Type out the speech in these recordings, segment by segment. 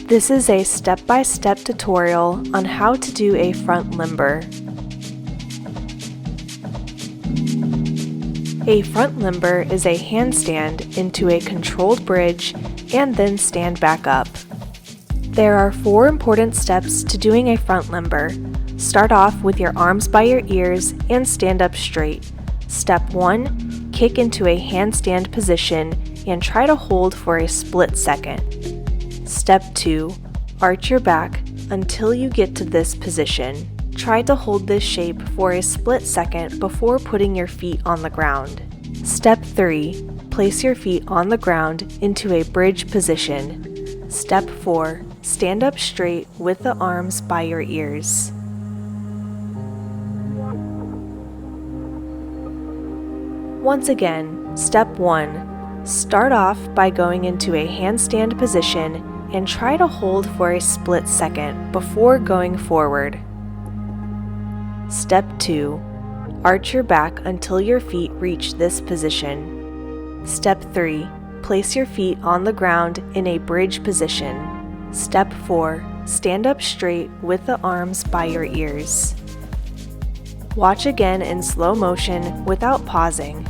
This is a step-by-step tutorial on how to do a front limber. A front limber is a handstand into a controlled bridge and then stand back up. There are 4 important steps to doing a front limber. Start off with your arms by your ears and stand up straight. Step 1, kick into a handstand position and try to hold for a split second. Step 2, arch your back until you get to this position. Try to hold this shape for a split second before putting your feet on the ground. Step 3, place your feet on the ground into a bridge position. Step 4, stand up straight with the arms by your ears. Once again, step 1, start off by going into a handstand position and try to hold for a split second before going forward. Step 2, arch your back until your feet reach this position. Step 3, place your feet on the ground in a bridge position. Step 4, stand up straight with the arms by your ears. Watch again in slow motion without pausing.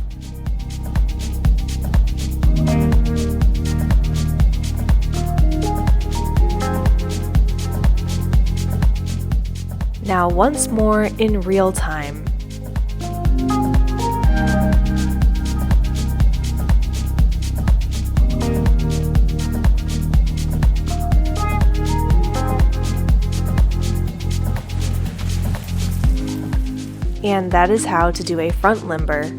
Now once more in real time. And that is how to do a front limber.